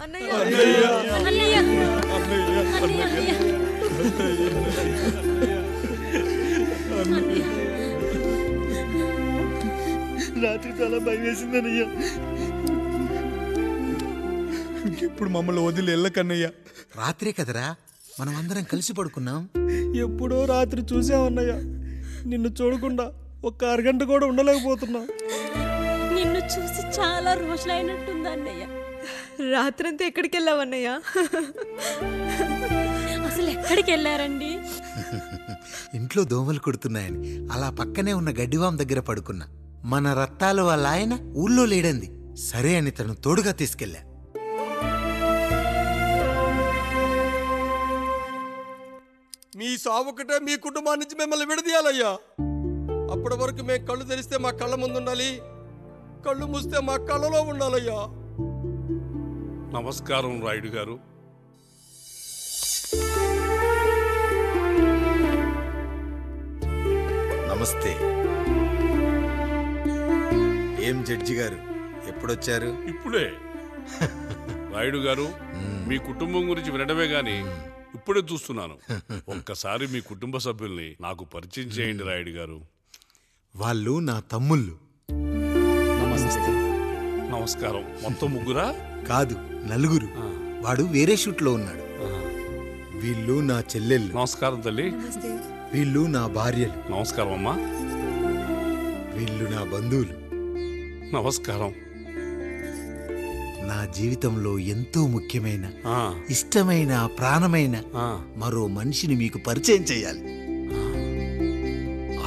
రాత్రి చాలా భయం వేసిందన్నయ్యా. ఇప్పుడు మమ్మల్ని వదిలి వెళ్ళకన్నయ్యా. రాత్రే కదరా మనం అందరం కలిసి పడుకున్నాం. ఎప్పుడో రాత్రి చూసామన్నయ్యా. నిన్ను చూడకుండా ఒక్క అరగంట కూడా ఉండలేకపోతున్నా. నిన్ను చూసి చాలా రోజులైనట్టుంది అన్నయ్య. రాత్రంతా ఎక్కడికి వెళ్ళావన్నయ్యా? అసలు ఎక్కడికి వెళ్ళారండి? ఇంట్లో దోమలు కుడుతున్నాయని అలా పక్కనే ఉన్న గడ్డివాం దగ్గర పడుకున్నా. మన రత్తాలు వాళ్ళ ఆయన ఊళ్ళో లేడంది. సరే అని తను తోడుగా తీసుకెళ్ళా. మీ సావుకటే మీ కుటుంబం నుంచి మిమ్మల్ని విడదీయాలయ్యా. అప్పటి వరకు మేము కళ్ళు తెరిస్తే మా కళ్ళ ముందు ఉండాలి, కళ్ళు మూస్తే మా కళ్ళలో ఉండాలయ్యా. నమస్కారం రాయుడు గారు. నమస్తే. ఏం జడ్జి గారు ఎప్పుడొచ్చారు? ఇప్పుడే. రాయుడు గారు, మీ కుటుంబం గురించి వినడమే గాని ఇప్పుడే చూస్తున్నాను. ఒక్కసారి మీ కుటుంబ సభ్యుల్ని నాకు పరిచయం చేయండి రాయుడు గారు. వాళ్ళు నా తమ్ముళ్ళు. నమస్కారం. మొత్తం ముగ్గురా? కాదు, నలుగురు. వాడు వేరే షూట్లో ఉన్నాడు. వీళ్ళు నా చెల్లెళ్ళు. నమస్కారం తల్లి. వీళ్ళు నా భార్యలు. నమస్కారం అమ్మా. వీళ్ళు నా బంధువులు. నమస్కారం. నా జీవితంలో ఎంతో ముఖ్యమైన, ఇష్టమైన, ప్రాణమైన మరో మనిషిని మీకు పరిచయం చేయాలి.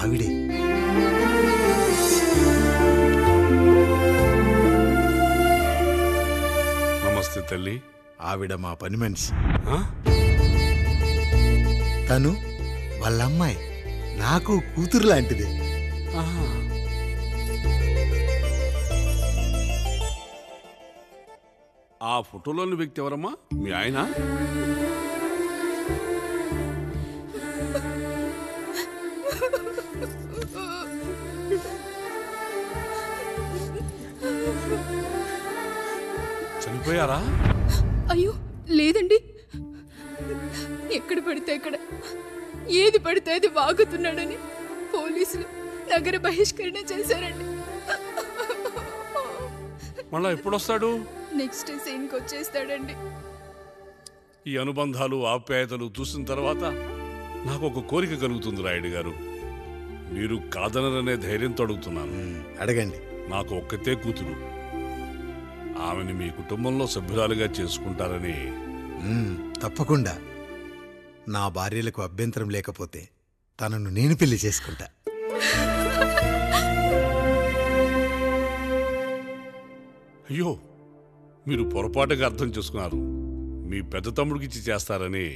ఆవిడే నమస్తే తల్లి. ఆవిడ మా పని మనిషి. తను వాళ్ళ అమ్మాయి. నాకు కూతురు లాంటిదే. ఆ ఫోటోలోని వ్యక్తి ఎవరమ్మా? మీ ఆయన? చనిపోయారా? అయ్యో లేదండి. ఎక్కడ పడితే అక్కడ, ఏది పడితే అది వాగుతున్నాడని పోలీసులు నగర బహిష్కరణ చేశారండి. మళ్ళా ఎప్పుడొస్తాడు? నెక్స్ట్ సీన్కి వచ్చేస్తాడండి. ఈ అనుబంధాలు, ఆప్యాయతలు చూసిన తర్వాత నాకు ఒక కోరిక కలుగుతుంది రాయుడు గారు. మీరు కాదనరనే ధైర్యంతో అడుగుతున్నాను. అడగండి. నాకు ఒక్కతే కూతురు. ఆమెని మీ కుటుంబంలో సభ్యురాలుగా చేసుకుంటారని. తప్పకుండా. నా భార్యలకు అభ్యంతరం లేకపోతే తనను నేను పెళ్లి చేసుకుంటా. అయ్యో, మీరు పొరపాటుగా అర్థం చేసుకున్నారు. మీ పెద్ద తమ్ముడికి ఇచ్చి చేస్తారని.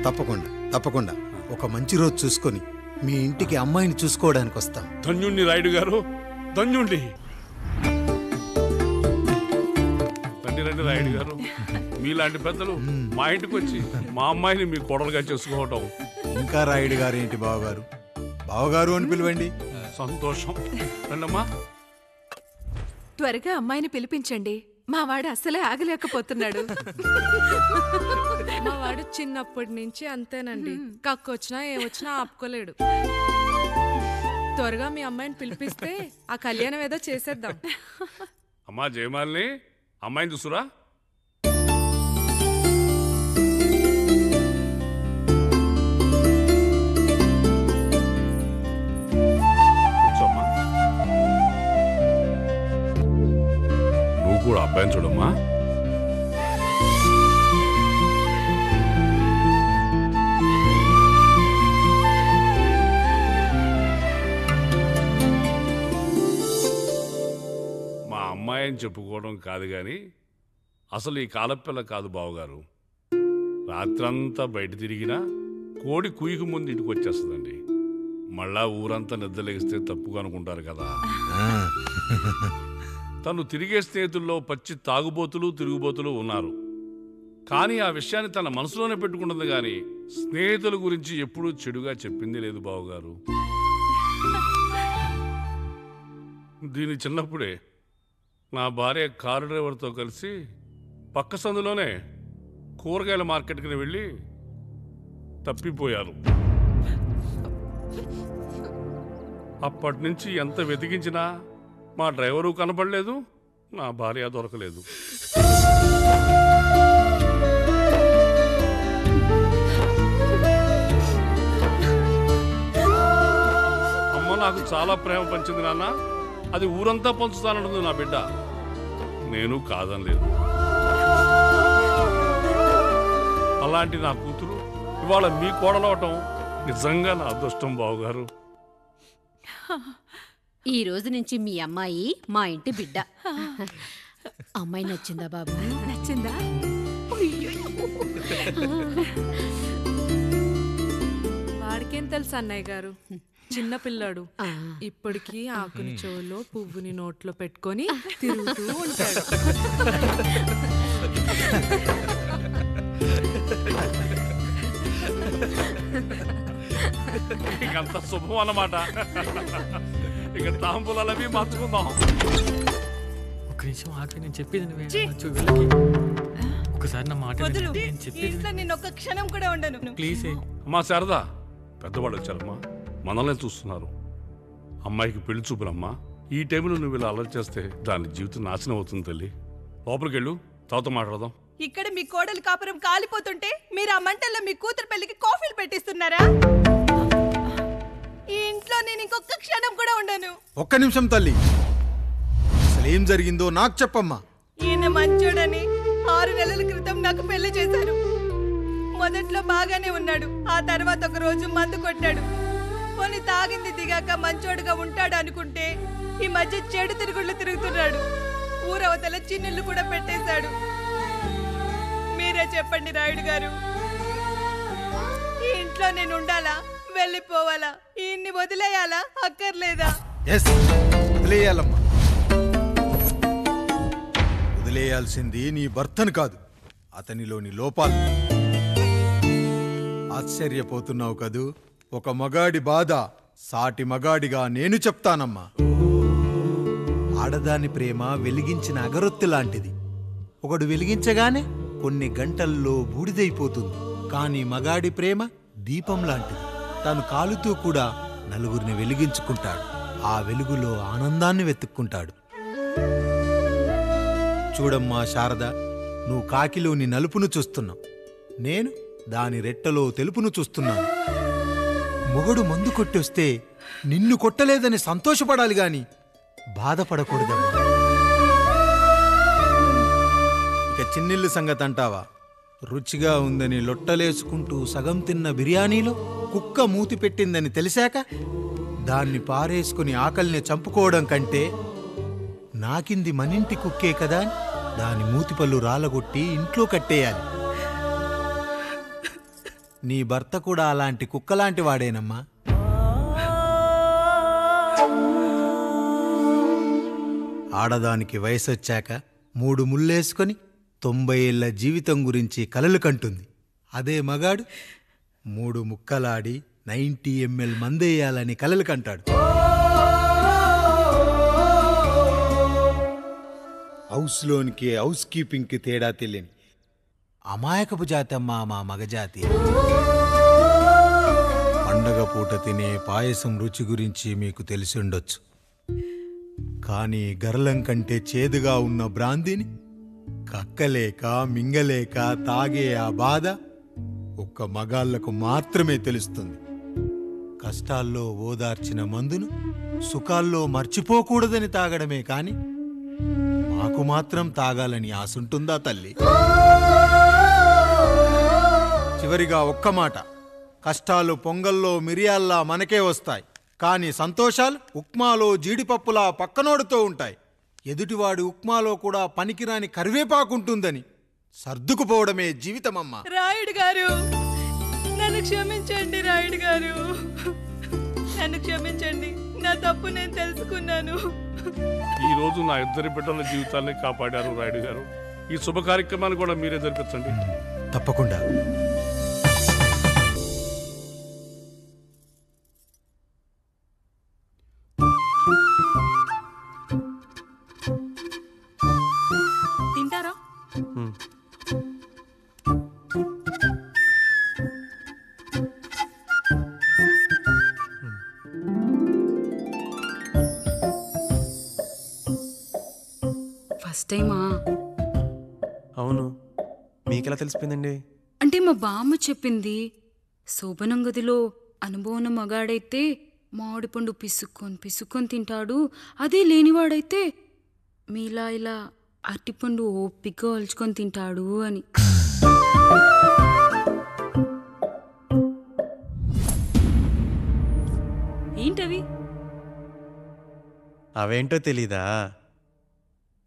తప్పకుండా తప్పకుండా ఒక మంచి రోజు చూసుకొని మీ ఇంటికి అమ్మాయిని చూసుకోవడానికి వస్తాం. ధన్యుణ్ణి రాయుడు గారు, ధన్యుణ్ణి. రండి రండి రాయుడు గారు. మీలాంటి పెద్దలు మా ఇంటికి వచ్చి మా అమ్మాయిని మీ కోడలుగా చేసుకోవటం. ఇంకా రాయుడు గారు ఏంటి బావగారు? బావగారు అని పిలవండి. సంతోషం. రండమ్మా. త్వరగా అమ్మాయిని పిలిపించండి. మా వాడు అసలే ఆగలేకపోతున్నాడు. మా వాడు చిన్నప్పటి నుంచి అంతేనండి. కక్కొచ్చినా ఏమొచ్చినా ఆపుకోలేడు. త్వరగా మీ అమ్మాయిని పిలిపిస్తే ఆ కళ్యాణం ఏదో చేసేద్దాం. అమ్మా జయమాలిని, అమ్మాయిని చూసురా. కూర్చోమ్మా. నువ్వు కూడా అబ్బాయిని చూడమ్మా. మా అమ్మాయి అని చెప్పుకోవడం కాదు కానీ అసలు ఈ కాలపిల్ల కాదు బావగారు. రాత్రంతా బయట తిరిగినా కోడి కుయ్యకు ముందు ఇంటికి వచ్చేస్తుందండి. మళ్ళా ఊరంతా నిద్రలేగిస్తే తప్పుగా అనుకుంటారు కదా. తను తిరిగే స్నేహితుల్లో పచ్చి తాగుబోతులు, తిరుగుబోతులు ఉన్నారు. కానీ ఆ విషయాన్ని తన మనసులోనే పెట్టుకుంటుంది కానీ స్నేహితుల గురించి ఎప్పుడూ చెడుగా చెప్పింది లేదు బావగారు. దీని చిన్నప్పుడే నా భార్య కారు డ్రైవర్తో కలిసి పక్క సందులోనే కూరగాయల మార్కెట్కి వెళ్ళి తప్పిపోయారు. అప్పటి నుంచి ఎంత వెతికించినా మా డ్రైవరు కనపడలేదు, నా భార్య దొరకలేదు. అమ్మ నాకు చాలా ప్రేమ పంచింది నాన్న, అది ఊరంతా పంచుతానంటుంది నా బిడ్డ. నేను కాదనలేదు. అలాంటి నా కూతురు ఇవాళ మీ కోడలవటం నిజంగా నా అదృష్టం బావగారు. ఈ రోజు నుంచి మీ అమ్మాయి మా ఇంటి బిడ్డ. అమ్మాయి నచ్చిందా బాబు? నచ్చిందా? వాడికేం తెలుసు అన్నయ్య గారు, చిన్న పిల్లాడు. ఇప్పటికీ ఆకుని చెవులో పువ్వుని నోట్లో పెట్టుకొని తిరుగుతూ ఉంటాడు. ఇంకంత శుభం అన్నమాట. ఇక తాంబూలవి మార్చుకుందాం. ఒక నిమిషం ఆగి, నేను చెప్పేది ఒకసారి నా మాట నేను ఒక్క క్షణం కూడా ఉండను. ప్లీజ్. అమ్మా శారదా, పెద్దవాళ్ళు వచ్చారమ్మా, మనల్ని చూస్తున్నారు. అమ్మాయికి పెళ్లి చూపులమ్మా. ఈ టైంలో నువ్వు ఇలా అలర్ట్ చేస్తే దాని జీవితం నాశనం అవుతుంది తల్లి. లోపలికి వెళ్ళు, తాతో మాట్లాడదాం. ఇక్కడ మీ కోడలు కాపురం కాలిపోతుంటే మీరు ఆ మంటల్లో మీ కూతురు పెళ్లికి కాఫీలు పెట్టిస్తున్నారా? ఈ ఇంట్లో నేను ఇంకొక క్షణం కూడా ఉండను. ఒక్క నిమిషం తల్లి, అసలు ఏం జరిగిందో నాకు చెప్పమ్మా. ఈయన మంచోడని 6 నెలల క్రితం నాకు పెళ్లి చేశారు. మొదట్లో బాగానే ఉన్నాడు, ఆ తర్వాత ఒక రోజు మందు కొట్టాడు. పోనీ తాగింది దిగాక మంచోడుగా ఉంటాడు అనుకుంటే ఈ మధ్య చెడు తిరుగుళ్ళు తిరుగుతున్నాడు. ఊరవతల చిన్నుళ్ళు కూడా పెట్టేశాడు. మీరే చెప్పండి రాయుడు గారు, ఈ ఇంట్లో నేను ఉండాలా, వెళ్ళిపోవాలా, ఈయన్ని వదిలేయాలా, అక్కర్లేదా? వదిలేయాలమ్మా. వదిలేయాల్సింది నీ భర్తను కాదు, అతనిలోని లోపాలు. ఆశ్చర్యపోతున్నావు కదూ? ఒక మగాడి బాధ సాటి మగాడిగా నేను చెప్తానమ్మా. ఆడదాని ప్రేమ వెలిగించిన అగరొత్తి లాంటిది. ఒకడు వెలిగించగానే కొన్ని గంటల్లో బూడిదైపోతుంది. కానీ మగాడి ప్రేమ దీపం లాంటిది. తను కాలుతూ కూడా నలుగురిని వెలిగించుకుంటాడు. ఆ వెలుగులో ఆనందాన్ని వెతుక్కుంటాడు. చూడమ్మా శారద, నువ్వు కాకిలోని నలుపును చూస్తున్నావు, నేను దాని రెట్టలో తెలుపును చూస్తున్నాను. మొగుడు మందు కొట్టొస్తే నిన్ను కొట్టలేదని సంతోషపడాలి గాని బాధపడకూడదమ్మా. ఇక చిన్నిల్లు సంగతి అంటావా? రుచిగా ఉందని లొట్టలేసుకుంటూ సగం తిన్న బిర్యానీలో కుక్క మూతి పెట్టిందని తెలిసాక దాన్ని పారేసుకుని ఆకలిని చంపుకోవడం కంటే నాకింది మనింటి కుక్కే కదా దాని మూతిపళ్ళు రాలగొట్టి ఇంట్లో కట్టేయాలి. నీ భర్త కూడా అలాంటి కుక్కలాంటి వాడేనమ్మా. ఆడదానికి వయసొచ్చాక 3 ముళ్ళేసుకొని 90 ఏళ్ల జీవితం గురించి కలలు కంటుంది. అదే మగాడు 3 ముక్కలాడి 90 ml మందేయాలని కలలు కంటాడు. హౌస్లోనికి హౌస్ కీపింగ్కి తేడా తెలియని అమాయకపు జాతమ్మా మా మగజాతి. పండగ పూట తినే పాయసం రుచి గురించి మీకు తెలిసి ఉండొచ్చు. కానీ గరళం కంటే చేదుగా ఉన్న బ్రాందీని కక్కలేక మింగలేక తాగే ఆ బాధ ఒక్క మగాళ్లకు మాత్రమే తెలుస్తుంది. కష్టాల్లో ఓదార్చిన మందును సుఖాల్లో మర్చిపోకూడదని తాగడమే కాని మాకు మాత్రం తాగాలని ఆశుంటుందా తల్లి? చివరిగా ఒక్క మాట, కష్టాలు పొంగల్లో మిరియాల్లా మనకే వస్తాయి, కానీ సంతోషాలు ఉప్మాలో జీడిపప్పులా పక్కనోడుతో ఉంటాయి. ఎదుటివాడి ఉప్మాలో కూడా పనికిరాని కరివేపాకుంటుందని సర్దుకుపోవడమే జీవితమమ్మా. రాయుడు గారు, నన్ను క్షమించండి. రాయుడు గారు, నన్ను క్షమించండి. నా తప్పు నేను తెలుసుకున్నాను. ఈ రోజు నా 2 బిడ్డల జీవితాన్ని కాపాడారు రాయుడు గారు. ఈ శుభ కార్యక్రమాన్ని కూడా మీరే జరిపించండి. తప్పకుండా. ఫస్ట్ టైమా? అవును, మీకెలా తెలిసిపోయిందండి? అంటే మా బామ్మ చెప్పింది. శోభనం గదిలో అనుభవం మగాడైతే మామిడిపండు పిసుక్కొని తింటాడు, అదే లేనివాడైతే మీలా ఇలా అరటిపండు ఓపిగ్గా ఒలుచుకొని తింటాడు అని. ఏంటవి? అవేంటో తెలీదా?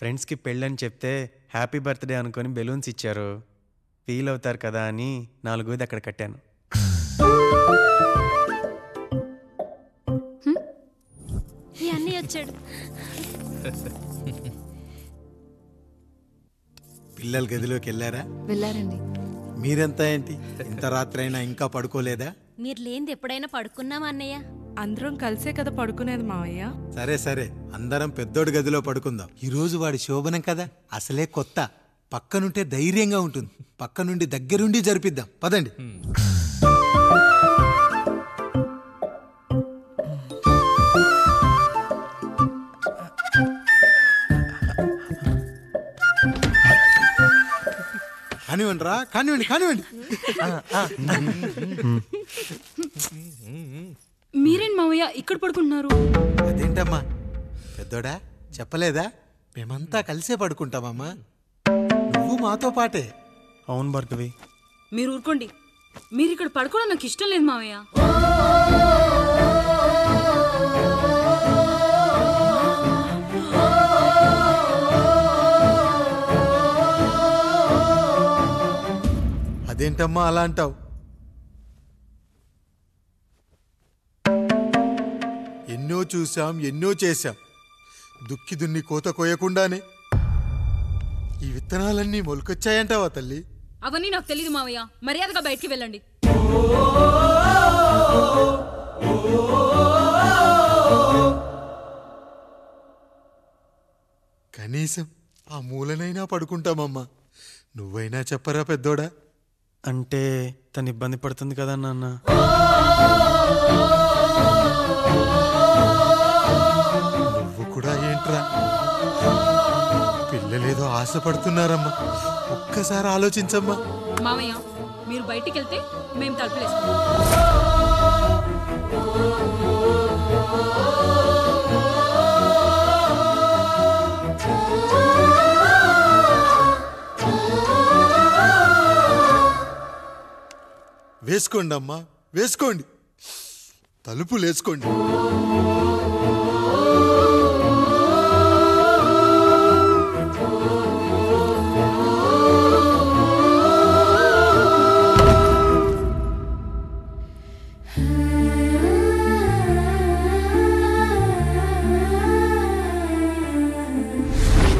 ఫ్రెండ్స్కి పెళ్ళని చెప్తే హ్యాపీ బర్త్డే అనుకొని బెలూన్స్ ఇచ్చారు, ఫీల్ అవుతారు కదా అని 4 అక్కడ కట్టాను. ఈ అన్నయ్య వచ్చాడు. పిల్లల గదిలోకి వెళ్ళారా? వెళ్ళారండి. మీరెంత ఏంటి ఇంత రాత్రైనా ఇంకా పడుకోలేదా? మీరు లేనిది ఎప్పుడైనా పడుకున్నామా అన్నయ్య? అందరం కలిసే కదా పడుకునేది మావయ్య. సరే సరే, అందరం పెద్దోడి గదిలో పడుకుందాం. ఈరోజు వాడి శోభనం కదా, అసలే కొత్త. పక్కనుంటే ధైర్యంగా ఉంటుంది. పక్క నుండి దగ్గరుండి జరిపిద్దాం, పదండి. కానివ్వండి రా, కానివ్వండి కానివ్వండి. మీరేం మావయ్య ఇక్కడ పడుకుంటున్నారు? అదేంటమ్మా పెద్దోడా, చెప్పలేదా? మేమంతా కలిసే పడుకుంటామమ్మా, నువ్వు మాతో పాటే. అవును భార్గవి. మీరు ఊరుకోండి, మీరు ఇక్కడ పడుకోవడం నాకు ఇష్టం లేదు మావయ్య. అదేంటమ్మా అలా అంటావు? ఎన్నో చూశాం, ఎన్నో చేశాం. దుక్కి దున్ని కోత కోయకుండానే ఈ విత్తనాలన్నీ మొలకొచ్చాయంటావా తల్లి? అవన్నీ నాకు తెలీదు మావయ్య, మర్యాదగా బయటికి వెళ్ళండి. కనీసం ఆ మూలనైనా పడుకుంటామమ్మా. నువ్వైనా చెప్పరా పెద్దోడా? అంటే తను ఇబ్బంది పడుతుంది కదా నాన్న. నువ్వు కూడా ఏంట్రా, పిల్లలేదో ఆశపడుతున్నారమ్మా. ఒక్కసారి ఆలోచించమ్మా. మావయ్య మీరు బయటికి వెళ్తే మేము తలుపులేసుకుంటాం. వేసుకోండి అమ్మా, వేసుకోండి, తలుపులు వేసుకోండి.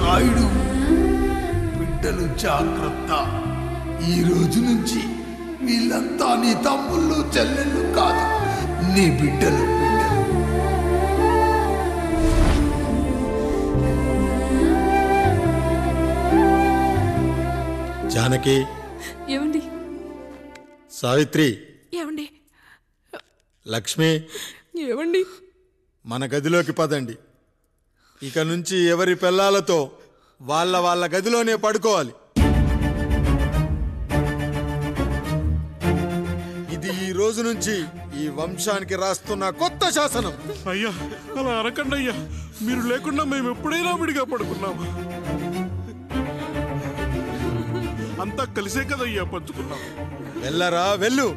నాయుడు, బిడ్డలు జాగ్రత్త. ఈ రోజు నుంచి వీళ్ళంతా నీ తమ్ముళ్ళు చెల్లెళ్ళు కాదు, నీ బిడ్డలు. జానకి, ఏమండి? సావిత్రి, ఏమండి? లక్ష్మి, ఏమండి? మన గదిలోకి పదండి. ఇక నుంచి ఎవరి పిల్లలతో వాళ్ళ గదిలోనే పడుకోవాలి. ఇది ఈ రోజు నుంచి ఈ వంశానికి రాస్తున్న కొత్త శాసనం. అయ్యా అలా అరకండి అయ్యా, మీరు లేకుండా మేము ఎప్పుడైనా విడిగా పడుకున్నాము. అంతా కలిసే కదయ్యా పంచుకున్నాం. వెళ్ళరా వెళ్ళు,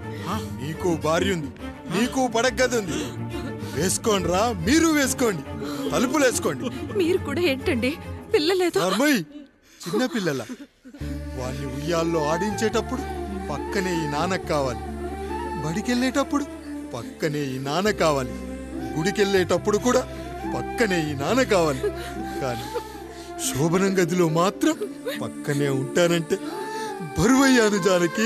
నీకు భార్య ఉంది, నీకు పడగది ఉంది. వేసుకోండి రా, మీరు వేసుకోండి, తలుపులు వేసుకోండి. మీరు కూడా ఏంటండి పిల్లలేదు? చిన్న పిల్లల వాడిని ఉయ్యాల్లో ఆడించేటప్పుడు పక్కనే ఈ నాన్న కావాలి, బడికెళ్ళేటప్పుడు పక్కనే ఈ నాన్న కావాలి, గుడికెళ్ళేటప్పుడు కూడా పక్కనే ఈ నాన్న కావాలి. కానీ శోభనం గదిలో మాత్రం పక్కనే ఉంటానంటే బరువయ్యాను జానకి.